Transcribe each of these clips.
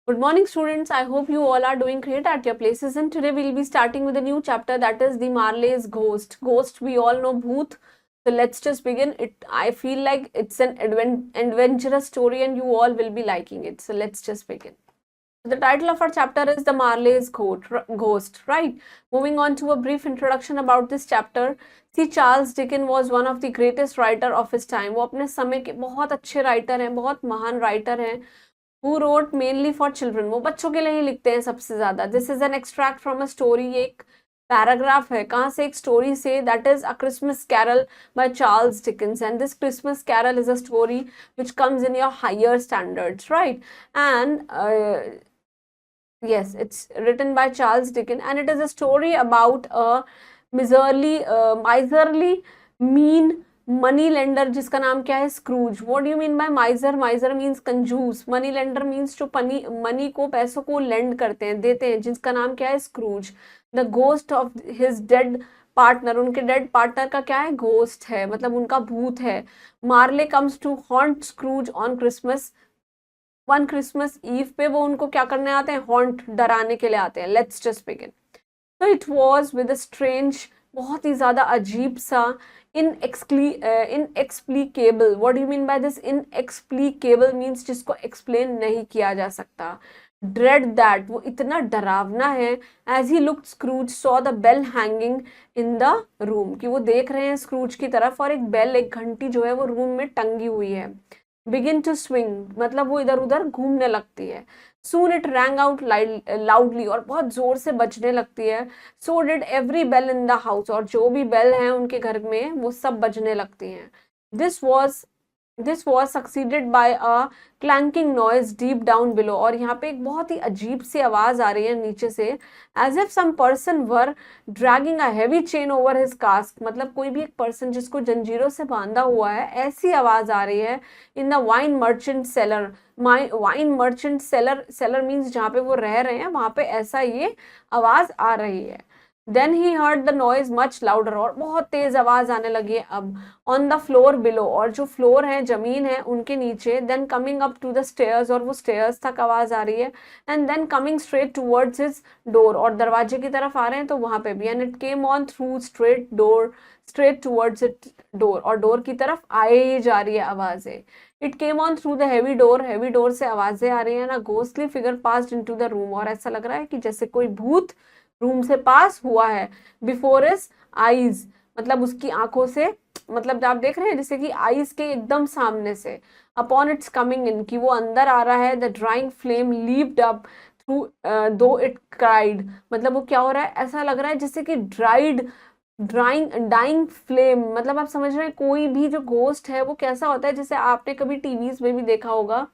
Good morning, students. I hope you all are doing great at your places. And today we'll be starting with a new chapter, that is the Marley's Ghost. Ghost, we all know Bhoot. So let's just begin. I feel like it's an adventurous story, and you all will be liking it. So let's just begin. The title of our chapter is The Marley's Ghost, right? Moving on to a brief introduction about this chapter. See, Charles Dickens was one of the greatest writer of his time. वो अपने समय के बहुत अच्छे writer हैं, बहुत महान writer हैं. Who wrote mainly for children? वो बच्चों के लिए ही लिखते हैं सबसे ज्यादा. This is an extract from a story. ये एक पैराग्राफ है. कहाँ से? एक स्टोरी से. That is A Christmas Carol by Charles Dickens. And this Christmas Carol is a story which comes in your higher standards, right? And yes, it's written by Charles Dickens, and it is a story about a miserly, mean money lender जिसका नाम क्या है? Scrooge. What do you mean by miser? Miser means कंजूस. Money lender means जो money को, पैसों को land करते हैं, देते हैं, जिसका नाम क्या है? Scrooge. The ghost of his dead partner, उनके डेड पार्टनर का क्या है? घोस्ट है, मतलब उनका भूत है. Marley comes to haunt Scrooge on Christmas. One Christmas eve पे वो उनको क्या करने आते हैं? हॉन्ट, डराने के लिए आते हैं. Let's just begin. तो इट वॉज विद स्ट्रेंज, बहुत ही ज्यादा अजीब सा, इनएक्सप्लीकेबल. What do you mean by this? इनएक्सप्लीकेबल means जिसको एक्सप्लेन नहीं किया जा सकता. ड्रेड दैट, वो इतना डरावना है. As he looked, Scrooge saw the bell hanging in the room, कि वो देख रहे हैं स्क्रूज की तरफ और एक बेल, एक घंटी जो है वो रूम में टंगी हुई है. बिगिन टू स्विंग, मतलब वो इधर उधर घूमने लगती है. Soon it rang out loudly, और बहुत जोर से बजने लगती है. So did every bell in the house, और जो भी बेल हैं उनके घर में वो सब बजने लगती हैं. This was succeeded by a clanking noise deep down below, और यहाँ पे एक बहुत ही अजीब सी आवाज आ रही है नीचे से. As if some person were dragging a heavy chain over his cask, मतलब कोई भी एक पर्सन जिसको जंजीरों से बांधा हुआ है, ऐसी आवाज आ रही है. In the wine merchant cellar, wine merchant seller, seller means जहाँ पे वो रह रहे हैं वहां पे ऐसा ये आवाज आ रही है. Then he heard the noise much louder, और बहुत तेज आवाज आने लगी है अब. ऑन द फ्लोर बिलो, और जो फ्लोर है, जमीन है, उनके नीचे. Then coming up to the stairs, और वो स्टेयर्स तक आवाज आ रही है. And then coming straight towards his door, और दरवाजे की तरफ आ रहे हैं तो वहां पे भी. And it came on through straight towards it door, और डोर की तरफ आए जा रही है आवाजें. It came on through the heavy door से आवाजें आ रही है ना. Ghostly figure passed into the room, और ऐसा लग रहा है कि जैसे कोई भूत रूम से पास हुआ है. बिफोर हिज आईज, मतलब उसकी आंखों से, मतलब आप देख रहे हैं जैसे कि आईज के एकदम सामने से. अपॉन इट्स कमिंग इन, की वो अंदर आ रहा है. The drawing flame leaped up through though it cried, मतलब वो क्या हो रहा है? ऐसा लग रहा है जैसे कि डाइंग फ्लेम, मतलब आप समझ रहे हैं कोई भी जो घोस्ट है वो कैसा होता है, जैसे आपने कभी टीवीज में भी देखा होगा,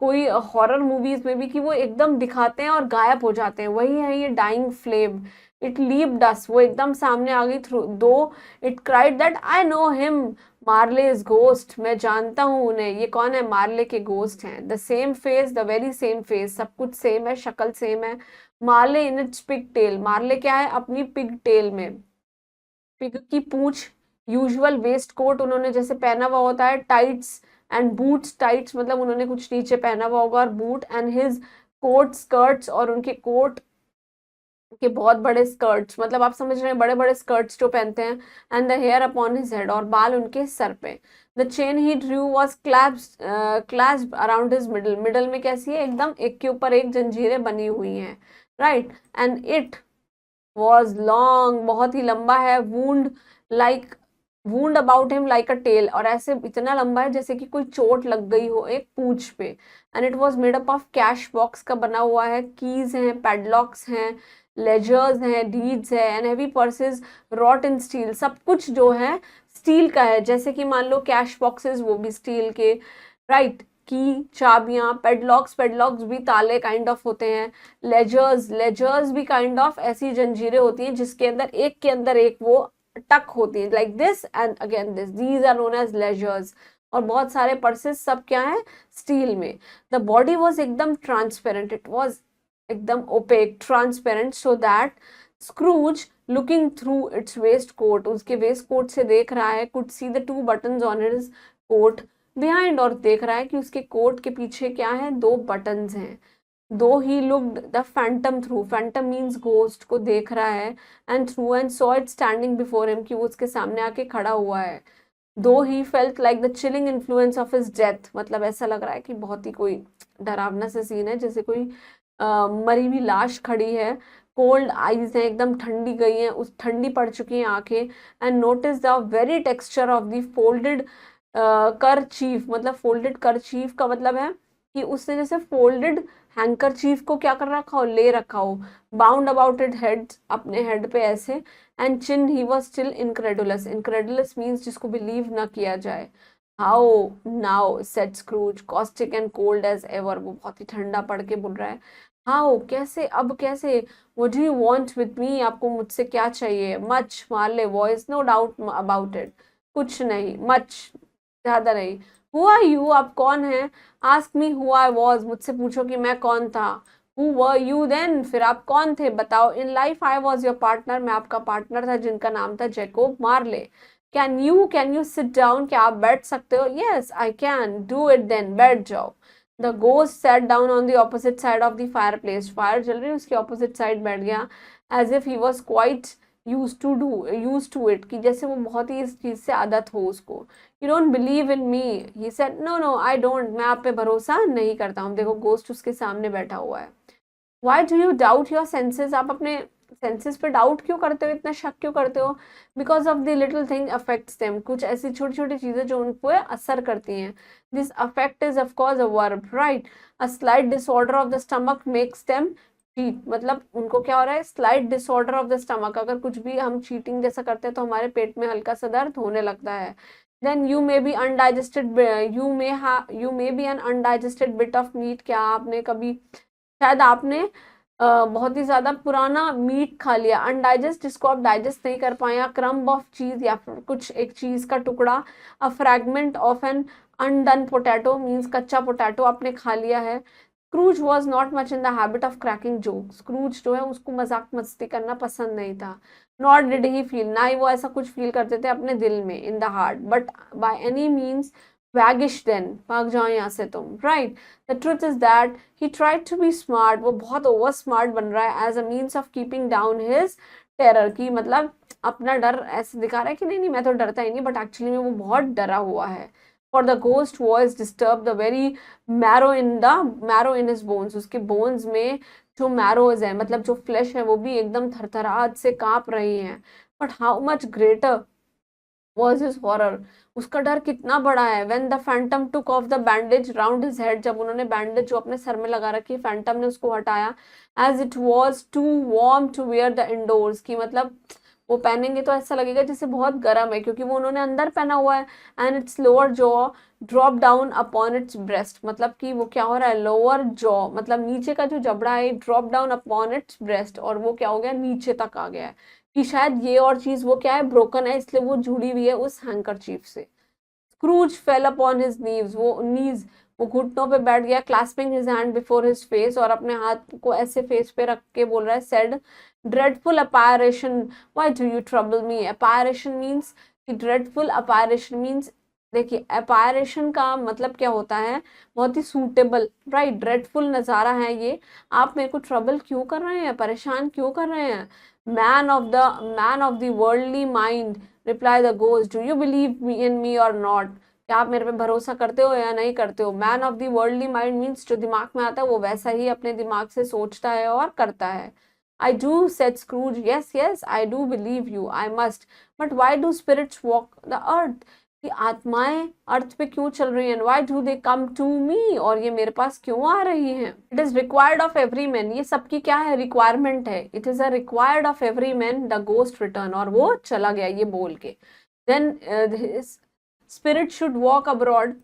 कोई हॉरर मूवीज में भी, कि वो एकदम दिखाते हैं और गायब हो जाते हैं. वही है ये dying flame. It leaped us, वो एकदम सामने आ गई. Through though it cried that I know him, Marley's ghost, मैं जानता हूँ उन्हें. ये कौन है? मार्ले के घोस्ट हैं. The same face, the very same face, सब कुछ सेम है, शक्ल सेम है. मार्ले इन इट्स पिग टेल, मार्ले क्या है? अपनी पिग टेल में, पिग की पूंछ. यूजुअल वेस्ट कोट उन्होंने जैसे पहना हुआ होता है. टाइट्स एंड बूट्स, टाइट्स मतलब उन्होंने कुछ नीचे पहना हुआ होगा, और boot. And his coat skirts, और उनके कोट के बहुत बड़े स्कर्ट्स, मतलब आप समझ रहे हैं बड़े बड़े स्कर्ट्स जो पहनते हैं. And the hair upon his head, और बाल उनके सर पे. The chain he drew was clasped around his middle, middle में कैसी है? एकदम एक के ऊपर एक जंजीरें बनी हुई हैं, right. And it was long, बहुत ही लंबा है. Like wound about him like a tail, और ऐसे इतना लंबा है जैसे कि कोई चोट लग गई हो एक पूंछ पे. And it was made up of cash box का बना हुआ है. कीज हैं, पैडलॉक्स हैं, लेजर्स हैं, डीड्स है, and heavy purses wrought in steel, सब कुछ जो है स्टील का है. जैसे कि मान लो कैश बॉक्सेस, वो भी स्टील के, राइट. की, चाबियां, पेडलॉक्स भी ताले काइंड ऑफ होते हैं. लेजर्स भी काइंड ऑफ ऐसी जंजीरें होती हैं जिसके अंदर एक के अंदर एक वो टक होती है, like this and again this. These are known as ledgers. और बहुत सारे पर्सेस, सब क्या है? स्टील में. द बॉडी वॉज एकदम ट्रांसपेरेंट, इट वॉज एकदम opaque, transparent, so that Scrooge looking through its waistcoat, उसके वेस्ट कोट से देख रहा है. Could see the 2 buttons on his coat behind, और देख रहा है कि उसके कोट के पीछे क्या है? 2 buttons हैं. दो he looked the Phantom through, Phantom means ghost को देख रहा है, and through and saw it standing before him, कि वो उसके सामने आके खड़ा हुआ है। दो he felt like the chilling influence of his death, मतलब ऐसा लग रहा है कि बहुत ही कोई डरावना सा सीन है, जैसे कोई मरी हुई लाश खड़ी है। कोल्ड आईज है, एकदम ठंडी गई है, उस ठंडी पड़ चुकी हैं आंखें। And notice the very texture of the folded kerchief, मतलब फोल्डेड करचीफ का मतलब है कि उसने जैसे फोल्डेड हैंकरचीफ को क्या कर रखा हो, ले रखा हो, बाउंड अबाउट इट हेड, अपने हेड पे ऐसे। And chin he was still incredulous, incredulous means जिसको बिलीव ना किया जाए। How now said Scrooge, caustic and cold as ever, वो बहुत ही ठंडा पड़ के बोल रहा है। हाउ, कैसे, अब कैसे। What do you want with me, आपको मुझसे क्या चाहिए। Much, Marley voice, no doubt about it, कुछ नहीं, मच, ज्यादा नहीं। हु आर यू, आप कौन है। Ask me who I was, मुझसे पूछो कि मैं कौन था। हु वर यू देन, फिर आप कौन थे, बताओ। In life I was your partner, मैं आपका पार्टनर था जिनका नाम था Jacob Marley. Can you sit down, क्या आप बैठ सकते हो। Yes I can, do it then, बैठ जाओ। The ghost sat down on the opposite side of the fire place, fire जल रही है उसकी ऑपोजिट साइड बैठ गया। As if he was quite used to it, कि जैसे वो बहुत ही इस चीज से आदत हो उसको। You don't believe in me, he said no no I don't, मैं आप पे भरोसा नहीं करता हूँ। देखो गोस्ट उसके सामने बैठा हुआ है। Why do you doubt your senses, आप अपने सेंसेस पे डाउट क्यों करते हो, इतना शक क्यों करते हो। Because of the little thing affects them, कुछ ऐसी छोटी छोटी चीजें जो उन पे असर करती हैं। This affect is of course a verb, right. A slight disorder of the stomach makes them cheat, मतलब उनको क्या हो रहा है, slight disorder of the stomach, अगर कुछ भी हम चीटिंग जैसा करते हैं तो हमारे पेट में हल्का सा दर्द होने लगता है। Then you may be undigested, you may be an undigested bit of meat, क्या आपने कभी, शायद आपने बहुत ही ज्यादा पुराना मीट खा लिया। अनडाइजेस्ट, जिसको आप डाइजेस्ट नहीं कर पाए, या क्रम्ब ऑफ चीज, या फिर कुछ एक चीज का टुकड़ा। A fragment of an undone potato means कच्चा पोटैटो आपने खा लिया है। Scrooge was not much in the habit of cracking joke, Scrooge जो है उसको मजाक मस्ती करना पसंद नहीं था। नॉट डिड ही फील, ना ही वो ऐसा कुछ फील करते थे अपने दिल में, in the heart, but by any means waggish then, भाग जाओ यहाँ से तुम, right. The truth is that he tried to be smart, वो बहुत ओवर स्मार्ट बन रहा है as a means of keeping down his terror, की मतलब अपना डर ऐसे दिखा रहा है कि नहीं नहीं मैं तो डरता ही नहीं, बट एक्चुअली में वो बहुत डरा हुआ है। For the ghost voice disturb the very marrow in his bones, उसके बोन्स में जो मैरोज है, मतलब जो फ्लैश है, वो भी एकदम थरथराहट से कांप रही हैं। But how much greater was his horror, उसका डर कितना बड़ा है। When the Phantom took off the bandage round his head, जब उन्होंने बैंडेज जो अपने सर में लगा रखी, फैंटम ने उसको हटाया। As it was too warm to wear the indoors, की मतलब वो पहनेंगे तो ऐसा लगेगा जैसे बहुत गर्म है, क्योंकि वो उन्होंने अंदर पहना हुआ है। And it's lower jaw drop down upon its breast, मतलब कि वो क्या हो रहा है, लोअर जॉ मतलब नीचे का जो जबड़ा है, drop down upon its breast, और वो क्या हो गया, नीचे तक आ गया है। कि शायद ये और चीज वो क्या है, ब्रोकन है, इसलिए वो जुड़ी हुई है उस हैंकरचीफ से। Scrooge fell upon his knees, वो घुटनों पे बैठ गया, clasping his hand before his face, और अपने हाथ को ऐसे फेस पे रख के बोल रहा है, said dreadful apparition, why do you trouble me. Apparition means, dreadful apparition means, देखिए अपैरेशन का मतलब क्या होता है, बहुत ही सूटेबल, राइट। ड्रेडफुल नजारा है ये, आप मेरे को ट्रबल क्यों कर रहे हैं, परेशान क्यों कर रहे हैं। Man of the worldly mind, reply the ghost, do you believe me in me or not, क्या आप मेरे पे भरोसा करते हो या नहीं करते हो। Man of the worldly mind means जो दिमाग में आता है वो वैसा ही अपने दिमाग से सोचता है और करता है। I do said Scrooge, yes yes I do believe you, I must, but why do spirits walk the earth, कि आत्माएं अर्थ पे क्यों चल रही हैं। Why do they come to me, और ये मेरे पास क्यों आ रही हैं। It is required of every man, ये सबकी क्या है, रिक्वायरमेंट है। It is a required of every man the ghost return, और वो चला गया ये बोल के। Then spirit should walk abroad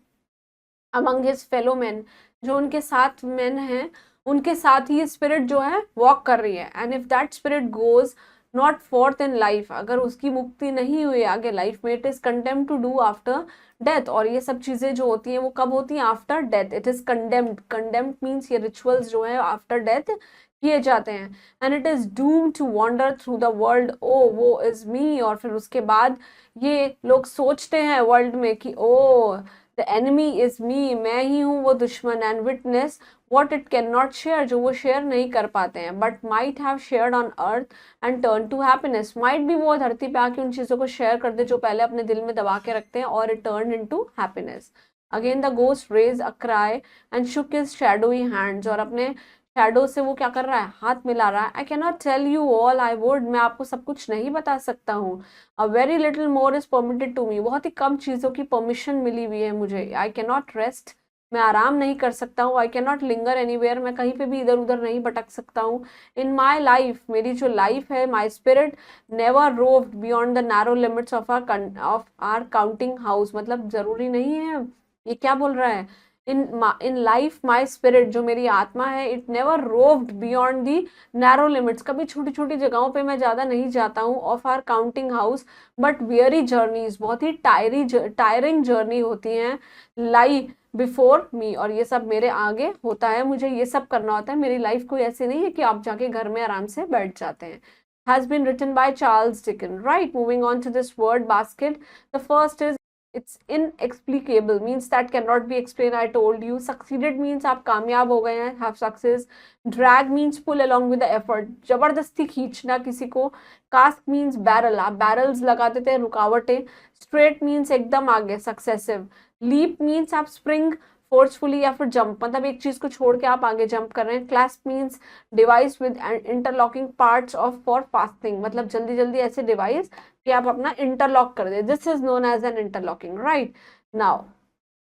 among his fellow man, जो उनके साथ मैन हैं उनके साथ ही स्पिरिट जो है वॉक कर रही है। And if that spirit goes not forth in life, अगर उसकी मुक्ति नहीं हुई आगे लाइफ में, it is condemned to do after death, और ये सब चीजें जो होती हैं वो कब होती हैं, after death. It is condemned, condemned means ये रिचुअल्स जो है आफ्टर डेथ किए जाते हैं। And it is doom to wander through the world, oh woe is मी, और फिर उसके बाद ये लोग सोचते हैं वर्ल्ड में कि oh the the enemy is me, मैं ही हूँ वो दुश्मन, and witness what it cannot share, जो वो शेयर नहीं कर पाते हैं, but might have shared on earth and turned to happiness, might भी वो धरती पे आके उन चीजों को शेयर कर दे जो पहले अपने दिल में दबा के रखते हैं, और it turned into happiness. Again the ghost raised a cry and shook his shadowy hands, और अपने शैडो से वो क्या कर रहा है, हाथ मिला रहा है. I cannot tell you all I would, मैं आपको सब कुछ नहीं बता सकता हूँ. A very little more is permitted to me, बहुत ही कम चीजों की परमिशन मिली हुई है मुझे. I cannot rest, मैं आराम नहीं कर सकता हूँ. I can not linger anywhere, मैं कहीं पे भी इधर उधर नहीं भटक सकता हूँ. इन माई लाइफ, मेरी जो लाइफ है, my spirit never roved beyond the narrow limits of our counting house. मतलब जरूरी नहीं है, ये क्या बोल रहा है, इन लाइफ माई स्पिरिट, जो मेरी आत्मा है, it never roved beyond the narrow limits, कभी छोटी छोटी जगहों पे मैं ज्यादा नहीं जाता हूँ, of our counting house, but weary journeys, बहुत ही टायरिंग जर्नी होती हैं, लाई बिफोर मी, और ये सब मेरे आगे होता है, मुझे ये सब करना होता है. मेरी लाइफ कोई ऐसी नहीं है कि आप जाके घर में आराम से बैठ जाते हैं. Has been written by Charles Dickens. Right, moving on to this word basket. The first is it's inexplicable, means that cannot be explained. I told you. Succeeded means आप कामयाब हो गए हैं, have success. Drag means pull along with the effort, जबरदस्ती खींचना किसी को. Cask means barrel, आप barrels लगाते थे, रुकावटें. Straight means एकदम आगे, successive. लीप मीन्स आप स्प्रिंग फोर्सफुली या फिर जंप, मतलब एक चीज को छोड़ के आप आगे जंप कर रहे हैं. Clasp means device with interlocking parts of for fasting, मतलब जल्दी जल्दी ऐसे डिवाइस कि आप अपना इंटरलॉक कर दे. This is known as an interlocking. Right now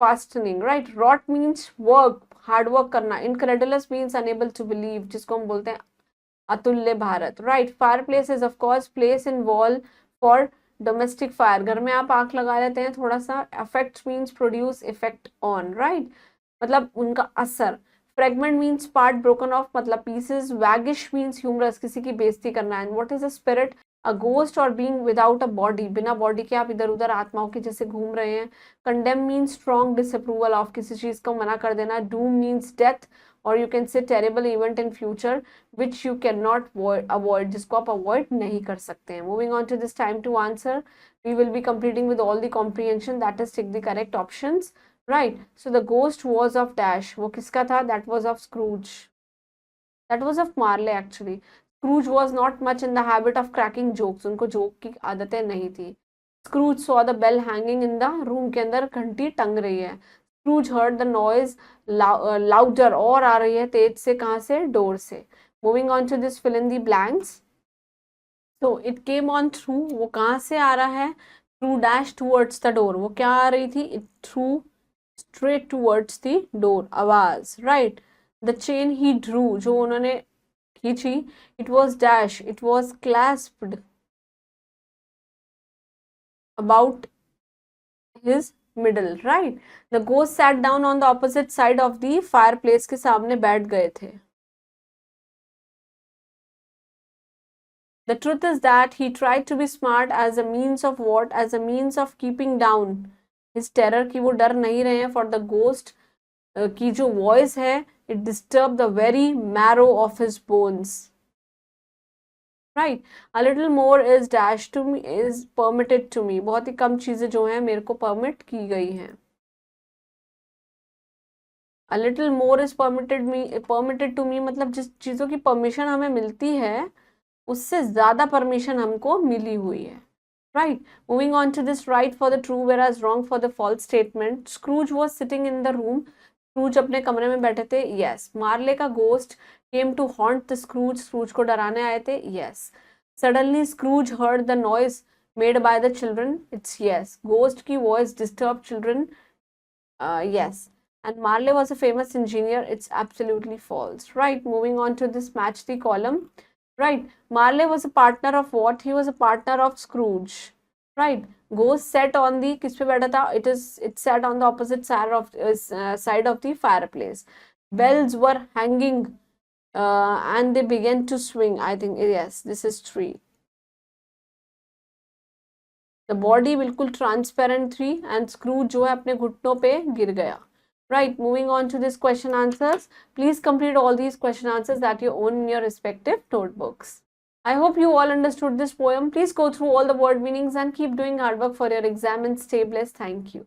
fastening. Right. Rot means work, hard work करना. Incredulous means unable to believe, जिसको हम बोलते हैं अतुल्य भारत. Right. Fire place is of course place in wall for domestic fire, घर में आप आग लगा लेते हैं थोड़ा सा. Affect means produce effect on. Right, मतलब उनका असर. Fragment means part broken off, मतलब पीसेस. वैगिश मीन्स ह्यूमरस, किसी की बेइज्जती करना. And what is a spirit, a ghost और बीइंग विदाउट अ बॉडी, बिना बॉडी के आप इधर उधर आत्माओं के जैसे घूम रहे हैं. Condemn means strong disapproval of, किसी चीज को मना कर देना. डूम मीन्स डेथ, और you can say terrible event in future which you can not avoid, जिसको आप अवॉइड नहीं कर सकते हैं. Moving on to this time to answer, we will be completing with all the comprehension, that is tick the correct options. Right. So the ghost was of dash, वो किसका था, that was of Scrooge, that was of Marley actually. Scrooge was not much in the habit of cracking jokes, उनको joke की आदतें नहीं थी. Scrooge saw the bell hanging in the room, के अंदर घंटी टंग रही है. Scrooge heard the noise louder, और आ रही है तेज से, कहाँ से, डोर से. Moving on to this fill in the blanks. तो इट केम ऑन थ्रू, वो कहाँ से आ रहा है, through dash towards the door, वो क्या आ रही थी, it through straight towards the door, आवाज. Right. The chain he drew, जो उन्होंने खींची, it was dash, it was clasped about his middle. Right. The ghost sat down on the opposite side of the fire place, के सामने बैठ गए थे. The truth is that he tried to be smart as a means of what? As a means of keeping down his terror, कि वो डर नहीं रहे हैं. For the ghost की जो voice है, it disturbed the very marrow of his bones. Right. A little more is dash to me, is permitted to me. बहुत ही कम चीजें जो हैं मेरे को permit की गई हैं. A little more is permitted to me, मतलब जिस चीजों की परमिशन हमें मिलती है उससे ज्यादा परमिशन हमको मिली हुई है. Right. Moving on to this, right for the true whereas wrong for the false statement. Scrooge was sitting in the room, Scrooge अपने कमरे में बैठे थे. यस. मार्ले का ghost came to haunt the Scrooge, Scrooge को डराने आए थे. Yes. Suddenly Scrooge heard the noise made by the children. It's yes. Ghost की voice disturb children. Yes. And Marley was a famous engineer. It's absolutely false. Right. Moving on to this match the column. Right. Marley was a partner of what? He was a partner of Scrooge. Right. Ghost sat on the, किस पे बैठा था? It sat on the opposite side of the fireplace. Bells were hanging and they began to swing. I think yes, this is 3. The body बिल्कुल transparent थी and Scrooge जो है अपने घुटनों पे गिर गया. Right, moving on to this question answers. Please complete all these question answers that you own in your respective notebooks. I hope you all understood this poem. Please go through all the word meanings and keep doing hard work for your exam and stay blessed. Thank you.